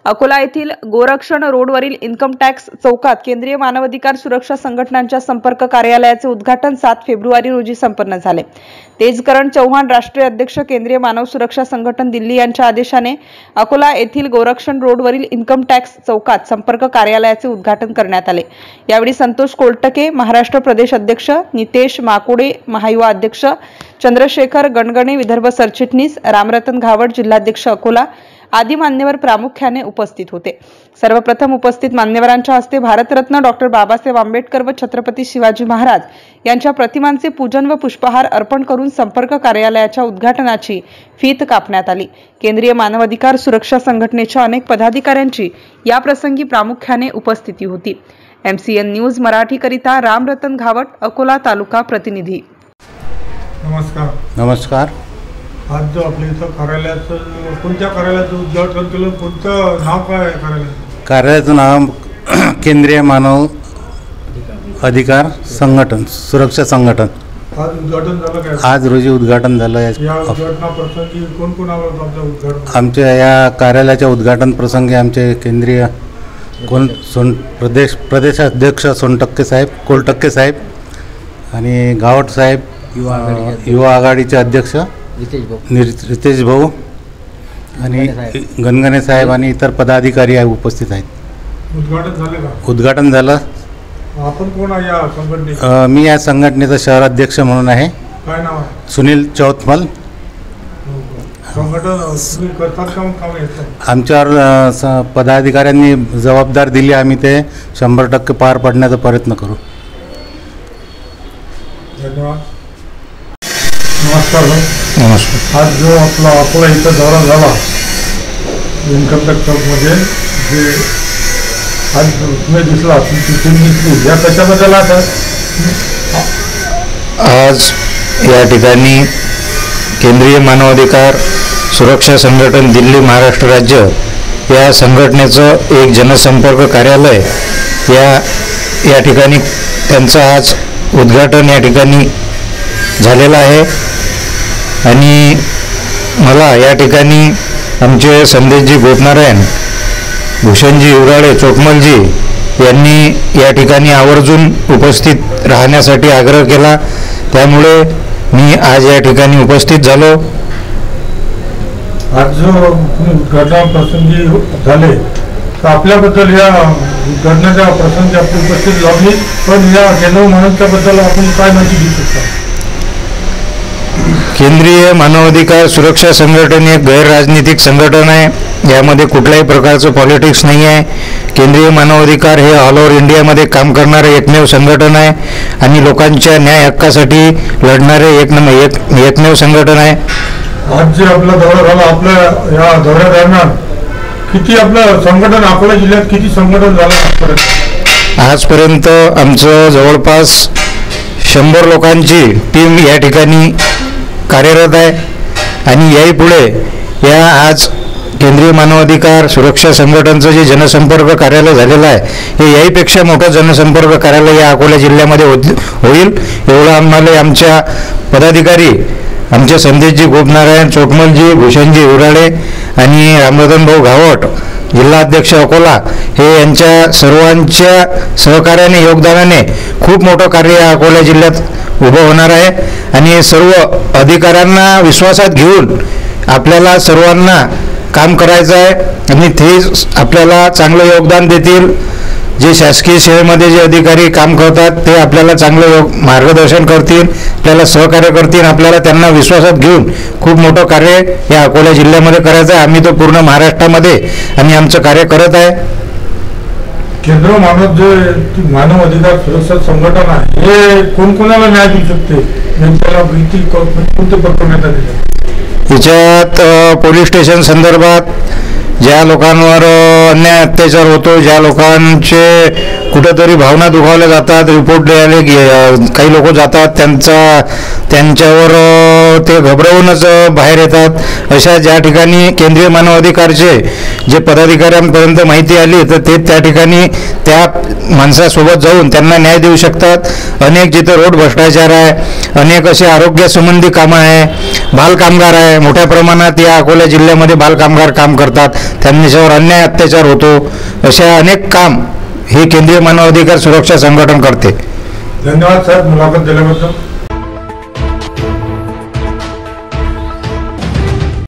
अकोला येथील गोरक्षण रोडवरील income tax चौकात केंद्रीय मानवाधिकार सुरक्षा संघटनांच्या संपर्क कार्यालयाचे उद्घाटन 7 फेब्रुवारी रोजी संपन्न झाले। तेजकरण चौहान राष्ट्रीय अध्यक्ष केंद्रीय मानव सुरक्षा संघटन दिल्ली यांच्या आदेशाने अकोला येथील गोरक्षण रोडवरील इन्कम टॅक्स चौकात संपर्क कार्यालयाचे उद्घाटन करण्यात आले। यावेळी संतोष कोलटके महाराष्ट्र प्रदेश अध्यक्ष, नितेश माकोडे महायुवा अध्यक्ष, चंद्रशेखर गणगणे विदर्भ सरचिटणीस, रामरतन घावट जिल्हाध्यक्ष अकोला आदी मान्यवर प्रामुख्याने उपस्थित होते। सर्वप्रथम उपस्थित मान्यवरांच्या हस्ते भारतरत्न डॉक्टर बाबासाहेब आंबेडकर व छत्रपती शिवाजी महाराज यांच्या प्रतिमांचे पूजन व पुष्पहार अर्पण करून संपर्क कार्यालयाच्या उद्घाटनाची फीत कापण्यात आली। केंद्रीय मानवाधिकार सुरक्षा संघटनेच्या अनेक पदाधिकाऱ्यांची या प्रसंगी प्रामुख्याने उपस्थिती होती। MCN न्यूज मराठी करिता रामरतन घावट, अकोला तालुका प्रतिनिधी। नमस्कार। आज जो आपल्या इथं कार्यालयाचं कोणत्या कार्यालयाचं उद्घाटन केलं, कोणतं नाव काय आहे कार्यालयाचं? कार्यालयाचं नाव केंद्रीय मानव अधिकार संघटन सुरक्षा संघटन। आज उद्घाटन झालं काय? आज रोजी उद्घाटन झालं। या उद्घाटनाप्रसंगी कोण कोण आलं आपल्या उद्घाटन? आमच्या या कार्यालयाच्या उद्घाटन प्रसंगी आमचे केंद्रीय प्रदेशाध्यक्ष कोलटक्के साहेब आणि गावट साहेब, युवा आघाडीचे अध्यक्ष रितेश भाऊ आणि गणगणे साहेब आणि इतर पदाधिकारी उपस्थित आहेत। उद्घाटन झाले का? उद्घाटन झालं। आपण कोण आहे या संघटनेत? मी या संघटनेचा शहराध्यक्ष म्हणून आहे। काय नाव आहे? सुनील चौथमल। संघटन तुम्ही करतात का? काम येतं आमच्यावर पदाधिकाऱ्यांनी जबाबदार दिली, आम्ही ते 100% पार पाडण्याचा प्रयत्न करू। धन्यवाद। नमस्कार। नमस्कार। आज जो आपला अकोला इथं दौरा झाला इन्कम टॅक्स चौकमध्ये, जे आज तुम्ही दिसला तुमची टीम दिसली, या कशाबद्दल आता? आज या ठिकाणी केंद्रीय मानवाधिकार सुरक्षा संघटन दिल्ली महाराष्ट्र राज्य या संघटनेचं एक जनसंपर्क कार्यालय या ठिकाणी त्यांचं आज उद्घाटन या ठिकाणी झालेलं आहे। आणि मला या ठिकाणी आमचे संदेशजी गोपनारायण, भूषणजी उराळे, चोटमलजी यांनी या ठिकाणी आवर्जून उपस्थित राहण्यासाठी आग्रह केला, त्यामुळे मी आज या ठिकाणी उपस्थित झालो। आज जो उद्घाटन प्रसंगी झाले तर आपल्याबद्दल या उद्घाटनाच्या प्रसंगी आपली उपस्थित लाभली, पण या केंद्रीय मानवाधिकाराबद्दल आपण काय माहिती देऊ शकता? केंद्रीय मानवाधिकार सुरक्षा संघटन एक गैर राजनीतिक संघटन आहे। यामध्ये कुठल्याही प्रकारचं पॉलिटिक्स नाही आहे। केंद्रीय मानवाधिकार हे ऑल ओव्हर इंडियामध्ये काम करणारे एकमेव संघटन आहे आणि लोकांच्या न्याय हक्कासाठी लढणारे एकमेव संघटन आहे। आज जे आपला दौरा झाला, आपल्या या दौऱ्यादरम्यान किती आपलं संघटन, अकोला जिल्ह्यात किती संघटन झालं आजपर्यंत? आमचं जवळपास 100 लोकांची टीम या ठिकाणी कार्यरत आहे आणि याही पुढे या आज केंद्रीय मानवाधिकार सुरक्षा संघटनेचं जे जनसंपर्क कार्यालय झालेलं आहे, हे याहीपेक्षा मोठं जनसंपर्क कार्यालय या अकोला जिल्ह्यामध्ये होईल एवढं आम्हाला आमच्या पदाधिकारी, आमचे संदेशजी गोपनारायण, चोटमलजी, भूषणजी उराळे आणि रामरतन भाऊ घावट जिल्हाध्यक्ष अकोला हे यांच्या सर्वांच्या सहकार्याने, योगदानाने खूप मोठं कार्य या अकोला जिल्ह्यात उभं होणार आहे। आणि सर्व अधिकाऱ्यांना विश्वासात घेऊन आपल्याला सर्वांना काम करायचं आहे आणि ते आपल्याला चांगलं योगदान देतील। जे शासकीय सेवेमध्ये जे अधिकारी काम करतात ते आपल्याला चांगलं मार्गदर्शन करतील, आपल्याला सहकार्य करतील। आपल्याला त्यांना विश्वासात घेऊन खूप मोठं कार्य या अकोला जिल्ह्यामध्ये करायचं आहे। आम्ही तो पूर्ण महाराष्ट्रामध्ये आम्ही आमचं कार्य करत आहे। केंद्रीय मानव अधिकार सुरक्षा संघटना हे कोणकोणाला न्याय देऊ शकते? कोणते प्रकरण याच्यात पोलीस स्टेशन संदर्भात ज्या लोकांवर अन्याय अत्याचार होतो, ज्या लोकांचे कुठंतरी भावना दुखावल्या जातात, रिपोर्ट द्यायला काही लोक जातात, त्यांच्यावर ते घबरवूनच बाहेर येतात. अशा ज्या ठिकाणी केंद्रीय मानवाधिकारचे जे पदाधिकाऱ्यांपर्यंत माहिती आली तर ते त्या ठिकाणी त्या माणसासोबत जाऊन त्यांना न्याय देऊ शकतात. अनेक जिथं रोड भ्रष्टाचार आहे, अनेक असे आरोग्यासंबंधी कामं आहे, बालकामगार आहे, मोठ्या प्रमाणात या अकोला जिल्ह्यामध्ये बालकामगार काम करतात, त्यांच्यावर अन्याय अत्याचार होतो. अशा अनेक काम हे केंद्रीय मानवाधिकार सुरक्षा संघटन करते. धन्यवाद सर मुलाखत दिल्याबद्दल.